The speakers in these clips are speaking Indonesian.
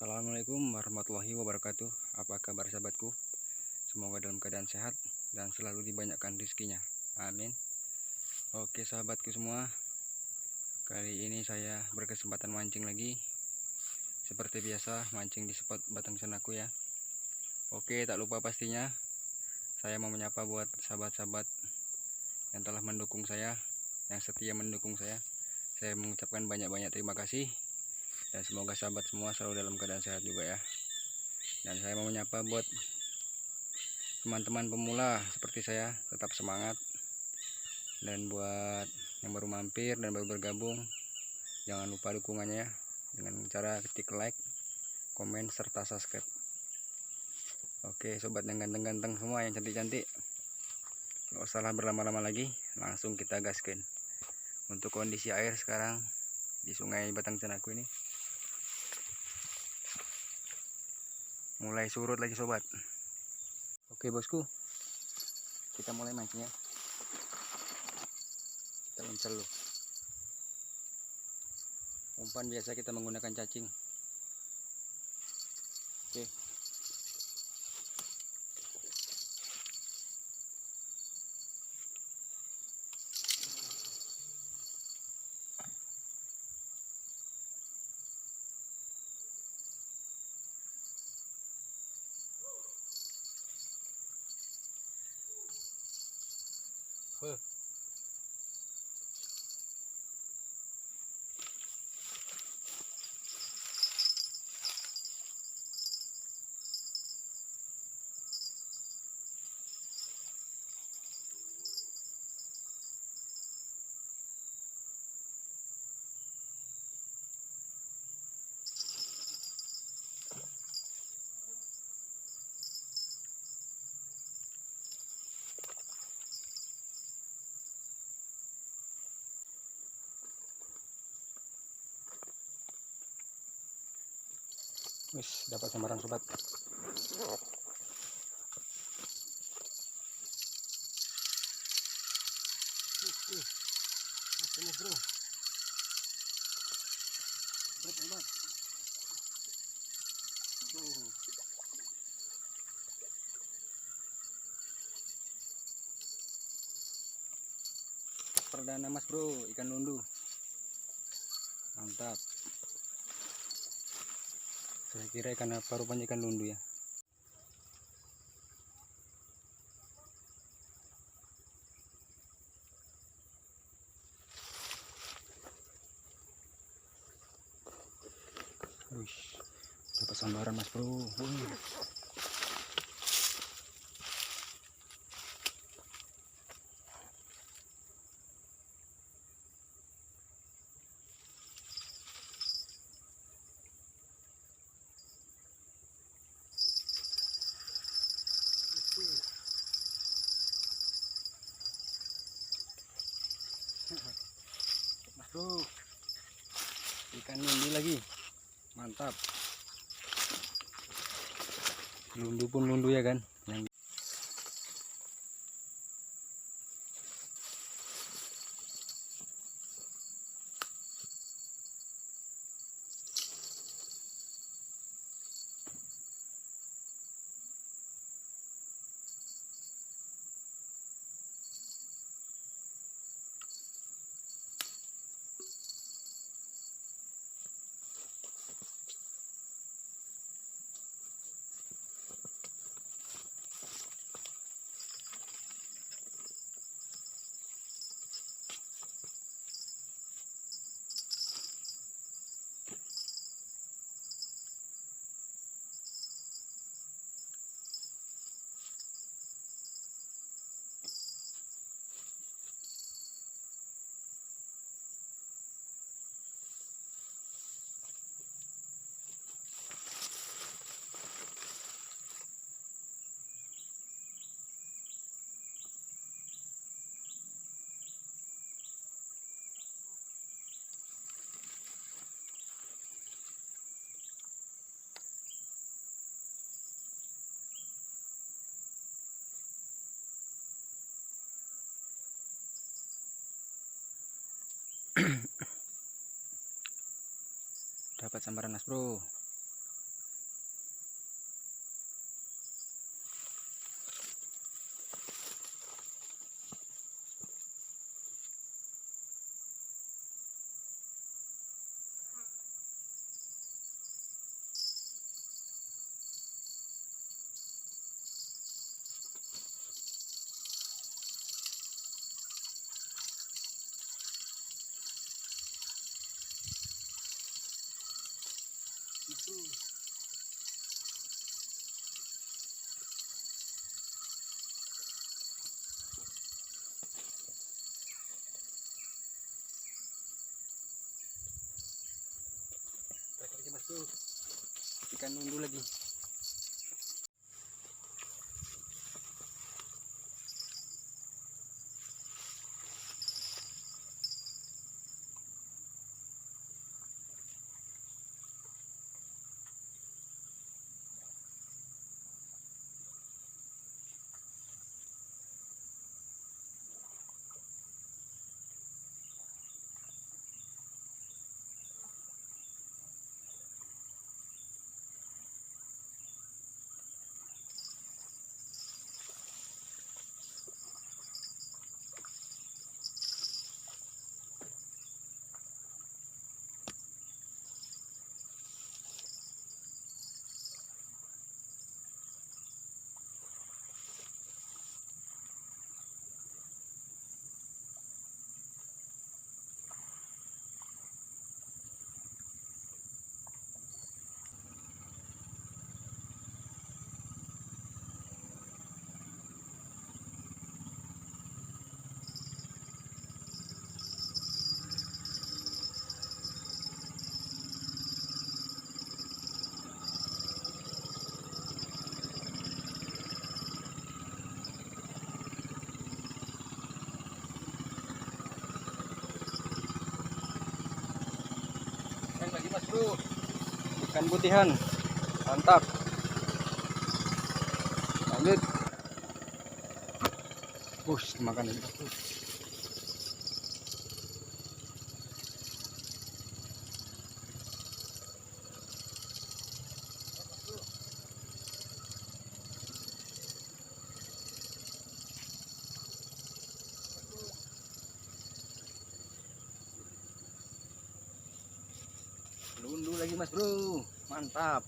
Assalamualaikum warahmatullahi wabarakatuh. Apa kabar sahabatku? Semoga dalam keadaan sehat dan selalu dibanyakkan rezekinya. Amin. Oke sahabatku semua, kali ini saya berkesempatan mancing lagi. Seperti biasa, mancing di spot batang senaku ya. Oke, tak lupa pastinya saya mau menyapa buat sahabat-sahabat yang telah mendukung saya, yang setia mendukung saya. Saya mengucapkan banyak-banyak terima kasih. Dan semoga sahabat semua selalu dalam keadaan sehat juga ya. Dan saya mau menyapa buat teman-teman pemula seperti saya, tetap semangat. Dan buat yang baru mampir dan baru bergabung, jangan lupa dukungannya ya, dengan cara ketik like, komen, serta subscribe. Oke sobat yang ganteng-ganteng semua, yang cantik-cantik, gak usahlah berlama-lama lagi, langsung kita gaskan. Untuk kondisi air sekarang di sungai Batang Cenaku ini mulai surut lagi sobat. Oke bosku, kita mulai mancingnya. Kita uncal loh. Umpan biasa kita menggunakan cacing. Oke. Wis, dapat sambaran sobat. Bro. Berat. Perdana mas bro, ikan lundu. Mantap. Saya kira ikan apa, rupanya ikan lundu ya. Wih, dapat sambaran mas bro. Wih. Mas bro, ikan lundu lagi. Mantap. Lundu pun lundu ya kan. Yang dapat sambaran mas bro. Ikan nundu lagi. Lagi mas bro, ikan putihan, mantap. Lanjut, makan ini. Lundu lagi mas bro, mantap.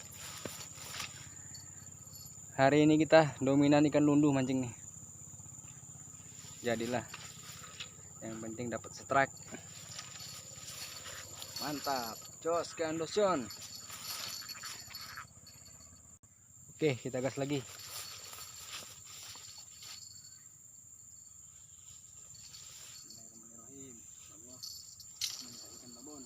Hari ini kita dominan ikan lundu mancing nih. Jadilah, yang penting dapat strike. Mantap, jos ke Andoson. Oke, kita gas lagi. Bismillahirrahmanirrahim. Allah, mantap ikan babon.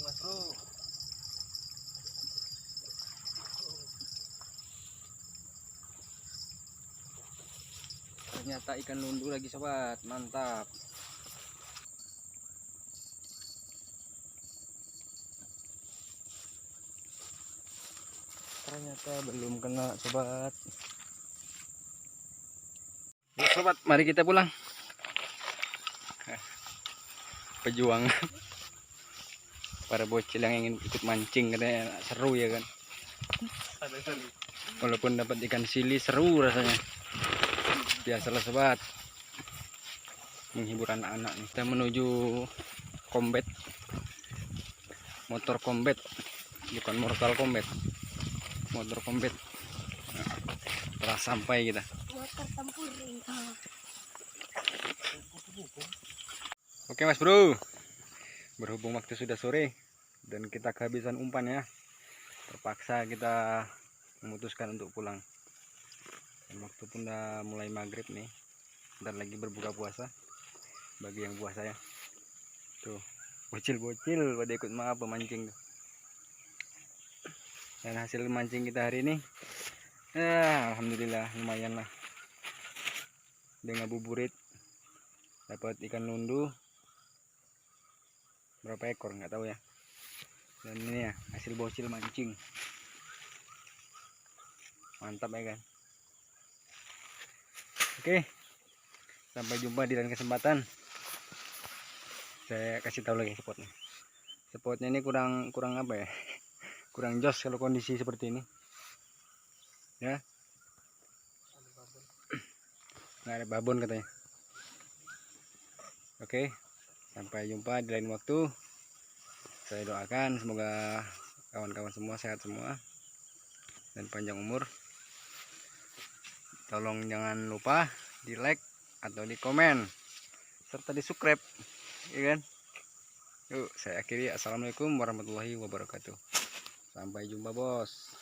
Mas bro, ternyata ikan lundu lagi sobat, mantap. Ternyata belum kena sobat. Yuk sobat, mari kita pulang. Pejuang para bocil yang ingin ikut mancing, katanya seru ya kan. Walaupun dapat ikan sili seru rasanya. Biasalah sobat, menghibur anak-anak. Kita menuju Combat, motor Combat, bukan Mortal Kombat, motor Combat. Nah, telah sampai kita. Motor tempur. Oke mas bro, berhubung waktu sudah sore dan kita kehabisan umpan ya, terpaksa kita memutuskan untuk pulang. Dan waktu pun udah mulai maghrib nih, dan lagi berbuka puasa bagi yang puasa ya. Tuh, bocil-bocil pada ikut apa mancing tuh. Dan hasil mancing kita hari ini, alhamdulillah lumayan lah. Dengan buburit, dapat ikan lundu berapa ekor nggak tahu ya. Dan ini ya hasil bocil mancing, mantap ya kan. Oke, sampai jumpa di lain kesempatan. Saya kasih tahu lagi spotnya ini kurang apa ya, kurang jos kalau kondisi seperti ini ya. Nggak ada babon katanya. Oke, sampai jumpa di lain waktu. Saya doakan semoga kawan-kawan semua sehat semua dan panjang umur. Tolong jangan lupa di like atau di komen serta di subscribe, ya kan? Yuk, saya akhiri. Assalamualaikum warahmatullahi wabarakatuh. Sampai jumpa, bos.